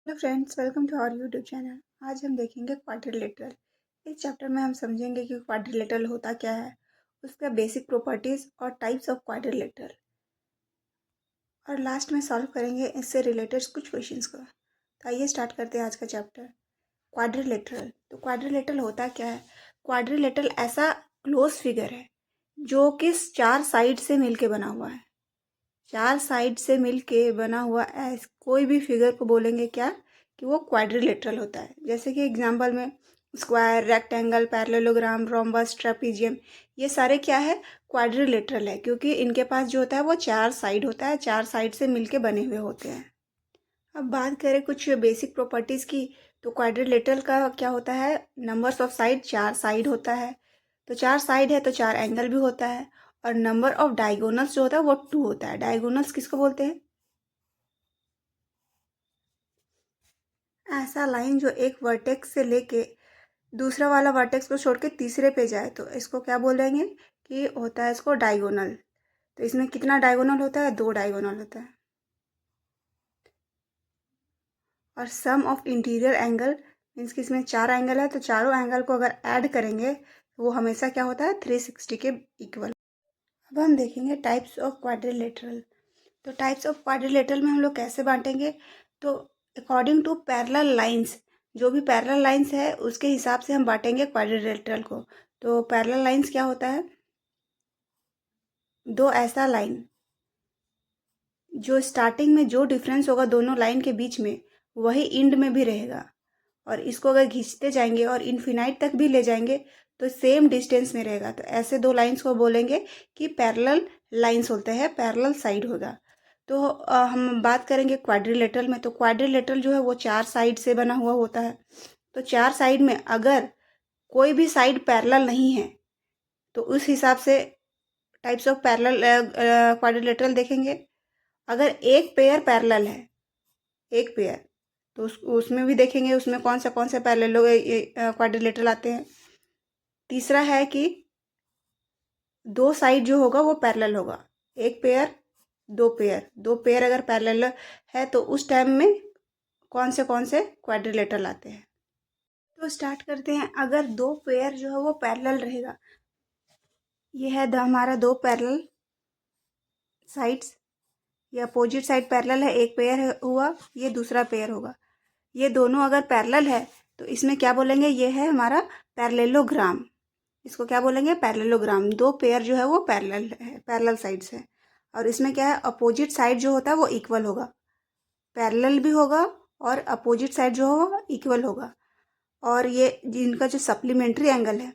Hello friends, welcome to our YouTube channel. आज हम देखेंगे क्वाड्रिलेटरल। इस चैप्टर में हम समझेंगे कि क्वाड्रिलेटरल होता क्या है, उसका बेसिक प्रॉपर्टीज और टाइप्स ऑफ क्वाड्रिलेटरल, और लास्ट में सॉल्व करेंगे इससे रिलेटेड कुछ क्वेश्चंस को। तो आइए स्टार्ट करते हैं आज का चैप्टर। क्वाड्रिलेटरल। तो क्वाड्रिलेटरल होता क्या है? क्वाड्रिलेटरल ऐसा क्लोज फिगर है जो कि चार साइड से मिलके बना हुआ है। चार साइड से मिलके बना हुआ कोई भी फिगर को बोलेंगे क्या कि वो क्वाड्रिलेटरल होता है। जैसे कि एग्जांपल में square, rectangle, parallelogram, rhombus, trapezium, ये सारे क्या है? क्वाड्रिलेटरल है, क्योंकि इनके पास जो होता है वो चार साइड होता है, चार साइड से मिलके बने हुए होते हैं। अब बात करें कुछ बेसिक प्रॉपर्टीज़ की, तो क्वाड्रिलेटरल का क्या होता है? नंबर्स ऑफ साइड, चार साइड होता है। तो चार साइड है तो चार एंगल भी होता है। और नंबर ऑफ डायगोनल्स जो होता है वो 2 होता है। डायगोनल्स किसको बोलते हैं? ऐसा लाइन जो एक वर्टेक्स से लेके दूसरा वाला वर्टेक्स को छोड़ के तीसरे पे जाए, तो इसको क्या बोलेंगे कि होता है इसको डायगोनल। तो इसमें कितना डायगोनल होता है? 2 डायगोनल होता है। और सम ऑफ इंटीरियर एंगल मीन्स कि इसमें चार एंगल है, तो चारों एंगल को अगर ऐड करेंगे तो वो हमेशा क्या होता है? 360 के इक्वल। अब हम देखेंगे टाइप्स ऑफ क्वाड्रिलेटरल। तो टाइप्स ऑफ क्वाड्रिलेटरल में हम लोग कैसे बांटेंगे? तो अकॉर्डिंग टू पैरेलल लाइंस, जो भी पैरेलल लाइंस है उसके हिसाब से हम बांटेंगे क्वाड्रिलेटरल को। तो पैरेलल लाइंस क्या होता है? दो ऐसा लाइन जो स्टार्टिंग में जो डिफरेंस होगा दोनों लाइन के बीच में, वही एंड में भी रहेगा। और इसको अगर खींचते जाएंगे और इन्फिनाइट तक भी ले जाएंगे तो सेम डिस्टेंस में रहेगा। तो ऐसे दो लाइंस को बोलेंगे कि पैरेलल लाइंस होते हैं, पैरेलल साइड होगा। तो हम बात करेंगे क्वाड्रिलेटरल में। तो क्वाड्रिलेटरल जो है वो चार साइड से बना हुआ होता है। तो चार साइड में अगर कोई भी साइड पैरेलल नहीं है तो उस हिसाब से टाइप्स ऑफ पैरेलल क्वाड्रिलेटरल देखेंगे। अगर एक पेयर पैरेलल है, एक पेयर, तो उसमें भी देखेंगे उसमें कौन से पैरेलल क्वाड्रिलेटरल आते हैं। तीसरा है कि दो साइड जो होगा वो पैरेलल होगा। एक पेयर, दो पेयर अगर पैरेलल है तो उस टाइम में कौन से क्वाड्रिलेटरल आते हैं। तो स्टार्ट करते हैं। अगर दो पेयर जो है वो पैरेलल रहेगा, ये है हमारा दो पैरेलल साइड्स, ये अपोजिट साइड पैरेलल है, एक पेयर हुआ, ये दूसरा पेयर होगा। ये दोनों अगर पैरेलल है तो इसमें क्या बोलेंगे? ये है हमारा पैरेललोग्राम। इसको क्या बोलेंगे? पैरेललोग्राम। दो पेयर जो है वो पैरेलल है, पैरेलल साइड्स है। और इसमें क्या है? अपोजिट साइड जो होता है वो इक्वल होगा, पैरेलल भी होगा और अपोजिट साइड जो होगा इक्वल होगा। और ये जिनका जो सप्लीमेंट्री एंगल है,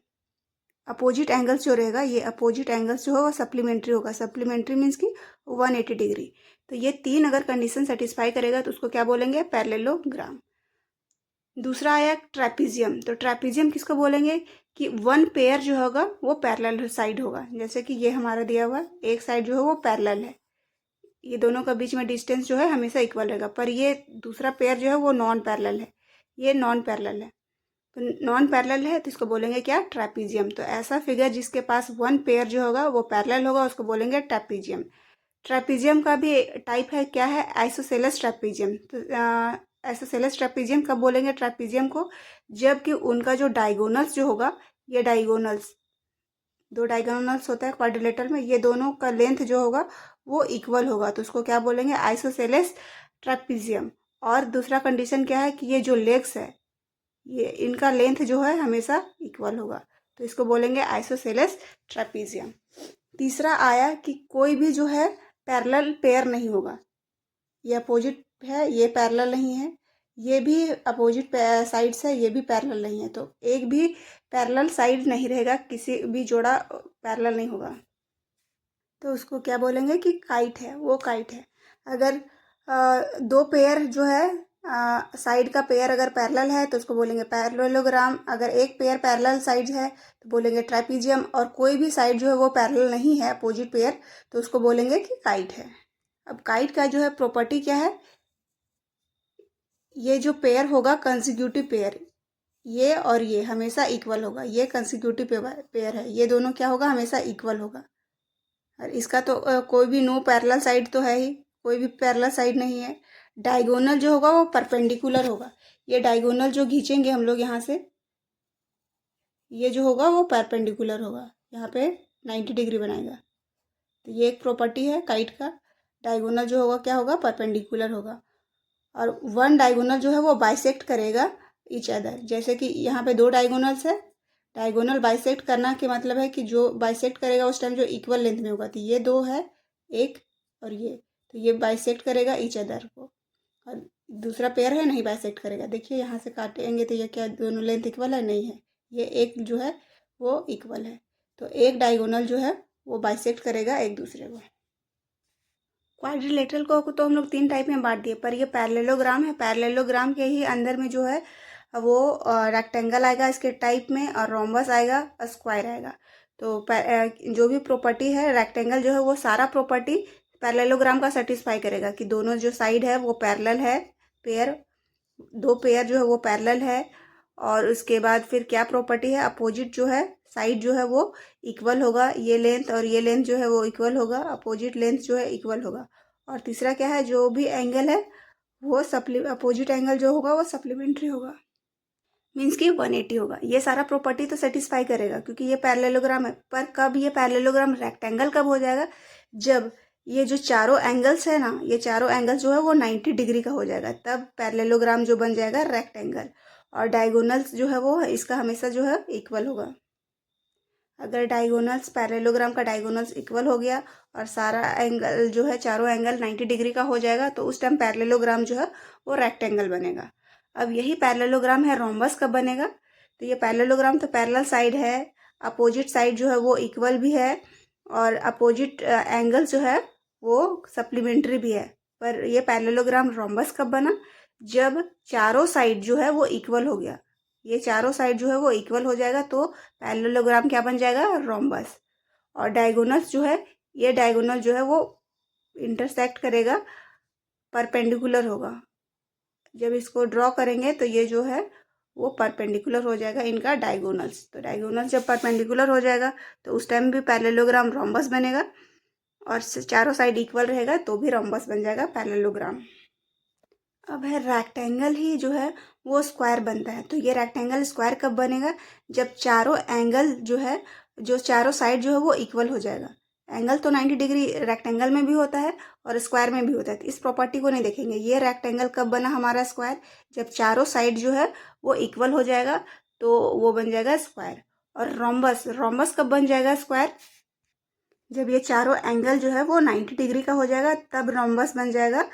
अपोजिट एंगल्स जो रहेगा, ये अपोजिट एंगल्स जो होगा सप्लीमेंट्री होगा। सप्लीमेंट्री मीन्स की 180 डिग्री। तो ये तीन अगर कंडीशन सेटिस्फाई करेगा तो उसको क्या बोलेंगे? पैरेललोग्राम। दूसरा आया ट्रेपीजियम। तो ट्रेपीजियम किसको बोलेंगे? कि वन पेयर जो होगा वो पैरेलल साइड होगा। जैसे कि ये हमारा दिया हुआ एक साइड जो है वो पैरेलल है, ये दोनों का बीच में डिस्टेंस जो है हमेशा इक्वल रहेगा, पर ये दूसरा पेयर जो है वो नॉन पैरेलल है, ये नॉन पैरेलल है। तो नॉन पैरेलल है तो इसको बोलेंगे क्या? ट्रेपीजियम। तो ऐसा फिगर जिसके पास वन पेयर जो होगा वो पैरेलल होगा उसको बोलेंगे ट्रेपीजियम। ट्रेपीजियम का भी टाइप है, क्या है? Isosceles trapezium. तो आइसोसेलेस ट्रेपीजियम कब बोलेंगे ट्रेपीजियम को? जबकि उनका जो डायगोनल्स जो होगा, ये डायगोनल्स, दो डायगोनल्स होता है क्वाड्रिलेटरल में, ये दोनों का लेंथ जो होगा वो इक्वल होगा, तो उसको क्या बोलेंगे? Isosceles trapezium. और दूसरा कंडीशन क्या है? कि ये जो लेग्स है, ये इनका लेंथ जो है हमेशा इक्वल होगा, तो इसको बोलेंगे आइसोसेलेस ट्रेपीजियम। तीसरा आया कि कोई भी जो है पैरेलल पेयर नहीं होगा। ये अपोजिट है, ये पैरेलल नहीं है, ये भी अपोजिट साइड्स है, ये भी पैरेलल नहीं है, तो एक भी पैरेलल साइड नहीं रहेगा, किसी भी जोड़ा पैरेलल नहीं होगा, तो उसको क्या बोलेंगे? कि काइट है, वो काइट है। अगर दो पेयर जो है साइड का पेयर अगर पैरेलल है तो उसको बोलेंगे पैरेललोग्राम। अगर एक पेयर पैरेलल साइड है तो बोलेंगे ट्राइपीजियम। और कोई भी साइड जो है वो पैरेलल नहीं है, अपोजिट पेयर, तो उसको बोलेंगे कि काइट है। अब काइट का जो है प्रॉपर्टी क्या है? ये जो पेयर होगा कंसेक्यूटिव पेयर, ये और ये हमेशा इक्वल होगा। ये कंसेक्यूटिव पेयर है, ये दोनों क्या होगा? हमेशा इक्वल होगा। और इसका तो कोई भी नो पैरेलल साइड तो है ही, कोई भी पैरेलल साइड नहीं है। डायगोनल जो होगा वो परपेंडिकुलर होगा। ये डायगोनल जो खींचेंगे हम लोग यहाँ से, ये जो होगा वो परपेंडिकुलर होगा, यहाँ पे 90 डिग्री बनाएगा। तो ये एक प्रॉपर्टी है काइट का, डायगोनल जो होगा क्या होगा, परपेंडिकुलर होगा। और वन डायगोनल जो है वो बाइसेक्ट करेगा ईच अदर। जैसे कि यहाँ पे दो डायगोनल्स है, डायगोनल बाइसेक्ट करना के मतलब है कि जो बाइसेक्ट करेगा उस टाइम जो इक्वल लेंथ में होगा। तो ये दो है, एक और ये, तो ये बाइसेक्ट करेगा ईच अदर को। और दूसरा पेयर है नहीं बाइसेक्ट करेगा। देखिए यहाँ से काटेंगे तो ये क्या दोनों लेंथ इक्वल है, नहीं है, ये एक जो है वो इक्वल है। तो एक डायगोनल जो है वो बाइसेक्ट करेगा एक दूसरे को। क्वाड्रिलेटरल को तो हम लोग तीन टाइप में बांट दिए, पर ये पैरेललोग्राम है। पैरेललोग्राम के ही अंदर में जो है वो रेक्टेंगल आएगा इसके टाइप में, और रोम्बस आएगा और स्क्वायर आएगा। तो जो भी प्रॉपर्टी है रेक्टेंगल जो है वो सारा प्रॉपर्टी पैरेललोग्राम का सेटिस्फाई करेगा कि दोनों जो साइड है वो पैरेलल है, पेयर, दो पेयर जो है वो पैरेलल है। और उसके बाद फिर क्या प्रॉपर्टी है, अपोजिट जो है साइड जो है वो इक्वल होगा, ये लेंथ और ये लेंथ जो है वो इक्वल होगा, अपोजिट लेंथ जो है इक्वल होगा। और तीसरा क्या है, जो भी एंगल है वो अपोजिट एंगल जो होगा वो सप्लीमेंट्री होगा, मीन्स कि 180 होगा। ये सारा प्रॉपर्टी तो सेटिस्फाई करेगा क्योंकि ये पैरेललोग्राम है। पर कब ये पैरेललोग्राम रेक्टेंगल कब हो जाएगा, जब ये जो चारों एंगल्स है ना, ये चारों एंगल जो है वो 90 डिग्री का हो जाएगा, तब पैरेललोग्राम जो बन जाएगा रेक्टेंगल। और डायगोनल्स जो है वो इसका हमेशा जो है इक्वल होगा। अगर डायगोनल्स पैरेललोग्राम का डायगोनल्स इक्वल हो गया और सारा एंगल जो है चारों एंगल 90 डिग्री का हो जाएगा, तो उस टाइम पैरेललोग्राम जो है वो रेक्टेंगल बनेगा। अब यही पैरेललोग्राम है रोम्बस कब बनेगा, तो ये पैरेललोग्राम तो पैरेलल साइड है, अपोजिट साइड जो है वो इक्वल भी है, और अपोजिट एंगल जो है वो सप्लीमेंट्री भी है। पर ये पैरेललोग्राम रोम्बस कब बना, जब चारों साइड जो है वो इक्वल हो गया, ये चारों साइड जो है वो इक्वल हो जाएगा, तो पैरेललोग्राम क्या बन जाएगा, रोम्बस। और डायगोनल्स जो है, ये डायगोनल जो है वो इंटरसेक्ट करेगा, परपेंडिकुलर होगा। जब इसको ड्रॉ करेंगे तो ये जो है वो परपेंडिकुलर हो जाएगा इनका डायगोनल्स। तो डायगोनल्स जब परपेंडिकुलर हो जाएगा तो उस टाइम भी पैरेललोग्राम रोम्बस बनेगा, और चारों साइड इक्वल रहेगा तो भी रोम्बस बन जाएगा पैरेललोग्राम। अब है रेक्टेंगल ही जो है वो स्क्वायर बनता है। तो ये रेक्टेंगल स्क्वायर कब बनेगा, जब चारों एंगल जो है, जो चारों साइड जो है वो इक्वल हो जाएगा। एंगल तो 90 डिग्री रेक्टेंगल में भी होता है और स्क्वायर में भी होता है, तो इस प्रॉपर्टी को नहीं देखेंगे। ये रेक्टेंगल कब बना हमारा स्क्वायर, जब चारों साइड जो है वो इक्वल हो जाएगा, तो वो बन जाएगा स्क्वायर। और रोम्बस, रोम्बस कब बन जाएगा स्क्वायर, जब ये चारों एंगल जो है वो 90 डिग्री का हो जाएगा, तब रोम्बस बन जाएगा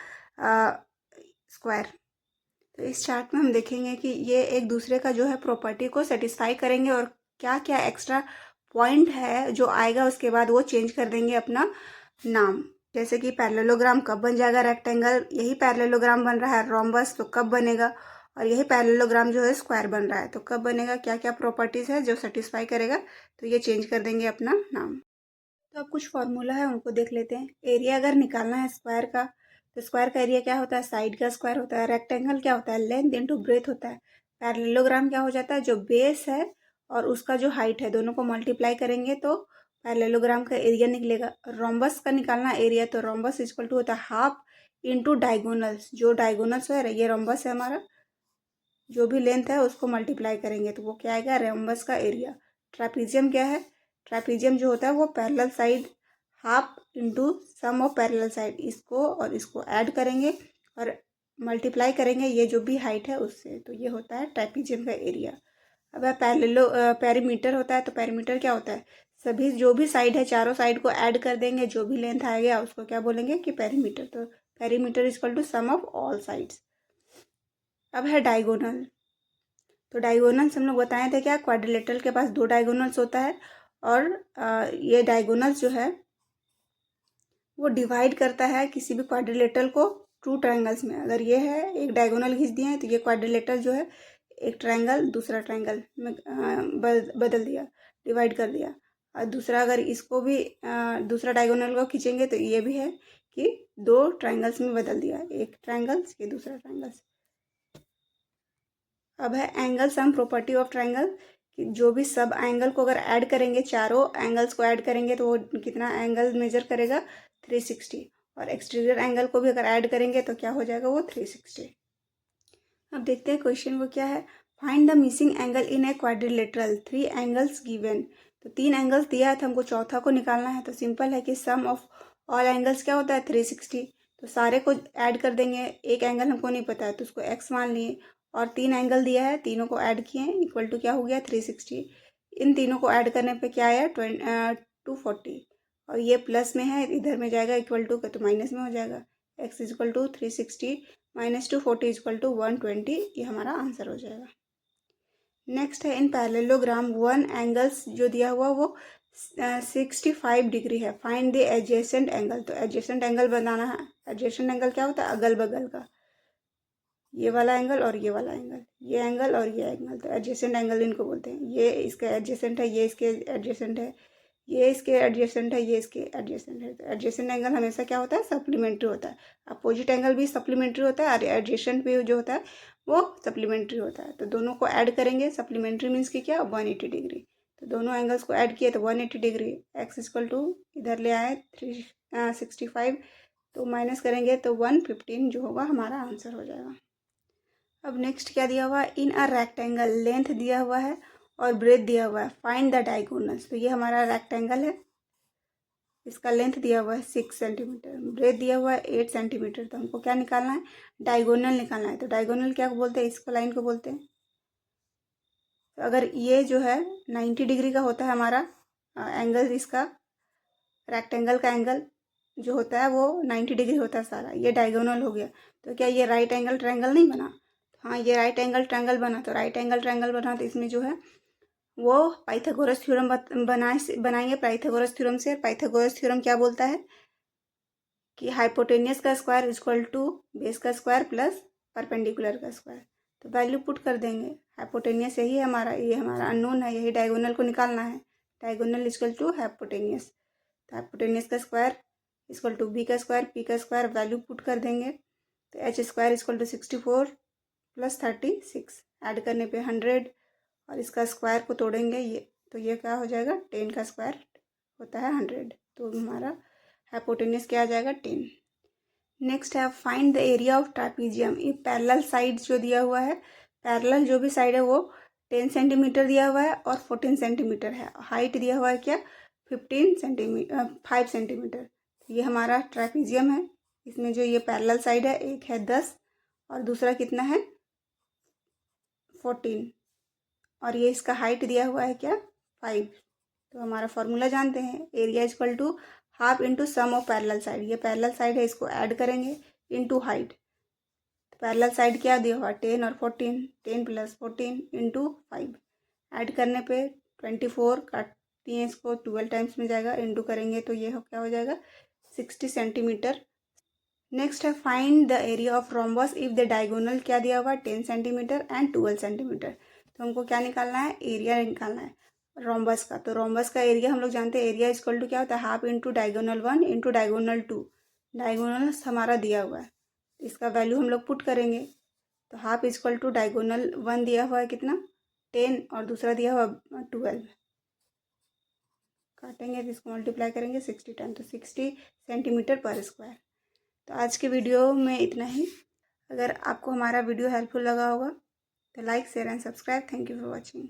स्क्वायर। तो इस चार्ट में हम देखेंगे कि ये एक दूसरे का जो है प्रॉपर्टी को सेटिस्फाई करेंगे, और क्या क्या एक्स्ट्रा पॉइंट है जो आएगा उसके बाद वो चेंज कर देंगे अपना नाम। जैसे कि पैरेललोग्राम कब बन जाएगा रेक्टेंगल, यही पैरेललोग्राम बन रहा है रोम्बस, तो कब बनेगा। और यही पैरेललोग्राम जो है स्क्वायर बन रहा है, तो कब बनेगा, क्या क्या प्रॉपर्टीज़ है जो सेटिस्फाई करेगा, तो ये चेंज कर देंगे अपना नाम। तो अब कुछ फॉर्मूला है उनको देख लेते हैं। एरिया अगर निकालना है स्क्वायर का, तो स्क्वायर का एरिया क्या होता है, साइड का स्क्वायर होता है। रेक्टेंगल क्या होता है, लेंथ इंटू ब्रेथ होता है। पैरेललोग्राम क्या हो जाता है, जो बेस है और उसका जो हाइट है दोनों को मल्टीप्लाई करेंगे तो पैरेललोग्राम का एरिया निकलेगा। रोम्बस का निकालना एरिया, तो रोम्बस इक्वल टू होता है हाफ इंटू डायगोनल्स, जो डायगोनल्स है, ये रोम्बस है हमारा, जो भी लेंथ है उसको मल्टीप्लाई करेंगे तो वो क्या आएगा, रोम्बस का एरिया। ट्रापीजियम क्या है, ट्रापीजियम जो होता है वो parallel side half into sum of parallel side, इसको और इसको ऐड करेंगे और मल्टीप्लाई करेंगे ये जो भी हाइट है उससे, तो ये होता है ट्रापीजियम का एरिया। अब पेरीमीटर होता है, तो पेरीमीटर क्या होता है, सभी जो भी साइड है चारों साइड को ऐड कर देंगे, जो भी लेंथ आएगा उसको क्या बोलेंगे कि पेरीमीटर। तो perimeter equal to sum of all sides. अब है डायगोनल, तो डायगोनल्स हम लोग बताए थे क्या, क्वाड्रिलेटरल के पास दो डायगोनल्स होता है, और ये डायगोनल्स जो है वो डिवाइड करता है किसी भी क्वाड्रिलेटरल को टू ट्रायंगल्स में। अगर ये है एक डायगोनल खींच दिए हैं तो ये क्वाड्रिलेटरल जो है एक ट्रायंगल दूसरा ट्रायंगल में बदल दिया, डिवाइड कर दिया। और दूसरा अगर इसको भी दूसरा डायगोनल को खींचेंगे तो ये भी है कि दो ट्रायंगल्स में बदल दिया, एक ट्रायंगल्स ये दूसरा ट्रायंगल्स। अब है angle sum property of triangle, कि जो भी सब एंगल को अगर ऐड करेंगे, चारों एंगल्स को ऐड करेंगे तो वो कितना एंगल मेजर करेगा, 360। और एक्सटीरियर एंगल को भी अगर ऐड करेंगे तो क्या हो जाएगा वो 360। अब देखते हैं क्वेश्चन वो क्या है। Find the missing angle in a quadrilateral, 3 angles given. तो 3 एंगल्स दिया है तो हमको चौथा को निकालना है। तो सिंपल है कि सम ऑफ ऑल एंगल्स क्या होता है 360। तो सारे को ऐड कर देंगे। एक एंगल हमको नहीं पता है तो उसको x मान लिए, और 3 एंगल दिया है, तीनों को ऐड किए इक्वल टू क्या हो गया 360। इन तीनों को ऐड करने पे क्या आया 240, और ये प्लस में है इधर में जाएगा इक्वल टू का तो माइनस में हो जाएगा। x equal to 360 minus 240 equal to 120, ये हमारा आंसर हो जाएगा। नेक्स्ट है इन पैरेललोग्राम वन एंगल्स जो दिया हुआ वो 65 डिग्री है। Find the adjacent angle. तो एडजेसेंट एंगल बनाना है। एडजेसेंट एंगल क्या होता है अगल बगल का, ये वाला एंगल और ये वाला एंगल, ये एंगल और ये एंगल, तो एडजेसेंट एंगल इनको बोलते हैं। ये इसके एडजेसेंट है, ये इसके एडजेसेंट है, ये इसके एडजेसेंट है, ये इसके एडजेसेंट है। तो एडजेसेंट एंगल हमेशा क्या होता है सप्लीमेंट्री होता है। अपोजिट एंगल भी सप्लीमेंट्री होता है और एडजेसेंट भी जो होता है वो सप्लीमेंट्री होता है। तो दोनों को ऐड करेंगे, सप्लीमेंट्री मीन्स की क्या 180 डिग्री। तो दोनों एंगल्स को ऐड किए तो 180 डिग्री। एक्स इक्वल टू इधर ले आए 365, तो माइनस करेंगे तो 115 जो होगा हमारा आंसर हो जाएगा। अब नेक्स्ट क्या दिया हुआ है इन अ रेक्टेंगल, लेंथ दिया हुआ है और ब्रेथ दिया हुआ है। Find the diagonals. तो ये हमारा रेक्टेंगल है, इसका लेंथ दिया हुआ है 6 सेंटीमीटर, ब्रेथ दिया हुआ है 8 सेंटीमीटर। तो हमको क्या निकालना है डायगोनल निकालना है। तो डायगोनल क्या बोलते हैं इसको लाइन को बोलते हैं। तो अगर ये जो है 90 डिग्री का होता है हमारा एंगल, इसका रेक्टेंगल का एंगल जो होता है वो 90 डिग्री होता है सारा, ये डायगोनल हो गया। तो क्या ये राइट एंगल ट्रायंगल नहीं बना। हाँ ये राइट एंगल ट्रायंगल बना। तो राइट एंगल ट्रायंगल बना तो इसमें जो है वो पाइथागोरस थ्योरम बनाएंगे पाइथागोरस थ्योरम से। पाइथागोरस थ्योरम क्या बोलता है कि हाइपोटेनियस का स्क्वायर इक्वल टू बेस का स्क्वायर प्लस परपेंडिकुलर का स्क्वायर। तो वैल्यू पुट कर देंगे। हाइपोटेनियस यही है हमारा, ये हमारा अननोन है, यही डायगोनल को निकालना है। Diagonal equal to hypotenuse. तो हाइपोटेनियस का स्क्वायर इक्वल टू बी का स्क्वायर पी का स्क्वायर, वैल्यू पुट कर देंगे। तो H square equal to 64 plus 36, add करने पे 100, और इसका स्क्वायर को तोड़ेंगे ये तो ये क्या हो जाएगा 10 का स्क्वायर होता है 100। तो हमारा हाइपोटेनियस क्या आ जाएगा 10। नेक्स्ट है फाइंड द एरिया ऑफ ट्रापीजियम। ये पैरेलल साइड जो दिया हुआ है, पैरेलल जो भी साइड है वो 10 सेंटीमीटर दिया हुआ है और 14 सेंटीमीटर है। हाइट दिया हुआ है क्या 5 सेंटीमीटर। ये हमारा ट्रापीजियम है। इसमें जो ये पैरेलल साइड है एक है 10 और दूसरा कितना है 14, और ये इसका हाइट दिया हुआ है क्या 5। तो हमारा फॉर्मूला जानते हैं, area equal to half into sum of parallel side. ये पैरेलल साइड है इसको ऐड करेंगे इंटू हाइट। तो पैरेलल साइड क्या दिया हुआ 10 और 14, 10 प्लस 14 इंटू 5, ऐड करने पे 24, काटती हैं इसको 12 टाइम्स में जाएगा, इंटू करेंगे तो ये क्या हो जाएगा 60 सेंटीमीटर। नेक्स्ट है find the area of rhombus if the diagonal क्या दिया हुआ 10 सेंटीमीटर एंड 12 सेंटीमीटर। तो हमको क्या निकालना है एरिया निकालना है रोम्बस का। तो रोम्बस का एरिया हम लोग जानते हैं, एरिया इक्वल टू क्या होता है half into diagonal 1 into diagonal 2। Diagonal हमारा दिया हुआ है, इसका वैल्यू हम लोग पुट करेंगे। तो हाफ इक्वल टू डायगोनल 1 दिया हुआ है कितना 10 और दूसरा दिया हुआ 12, काटेंगे तो इसको मल्टीप्लाई करेंगे 60 टाइम, तो 60 सेंटीमीटर पर स्क्वायर। तो आज के वीडियो में इतना ही। अगर आपको हमारा वीडियो हेल्पफुल लगा होगा तो like share and subscribe. Thank you for watching.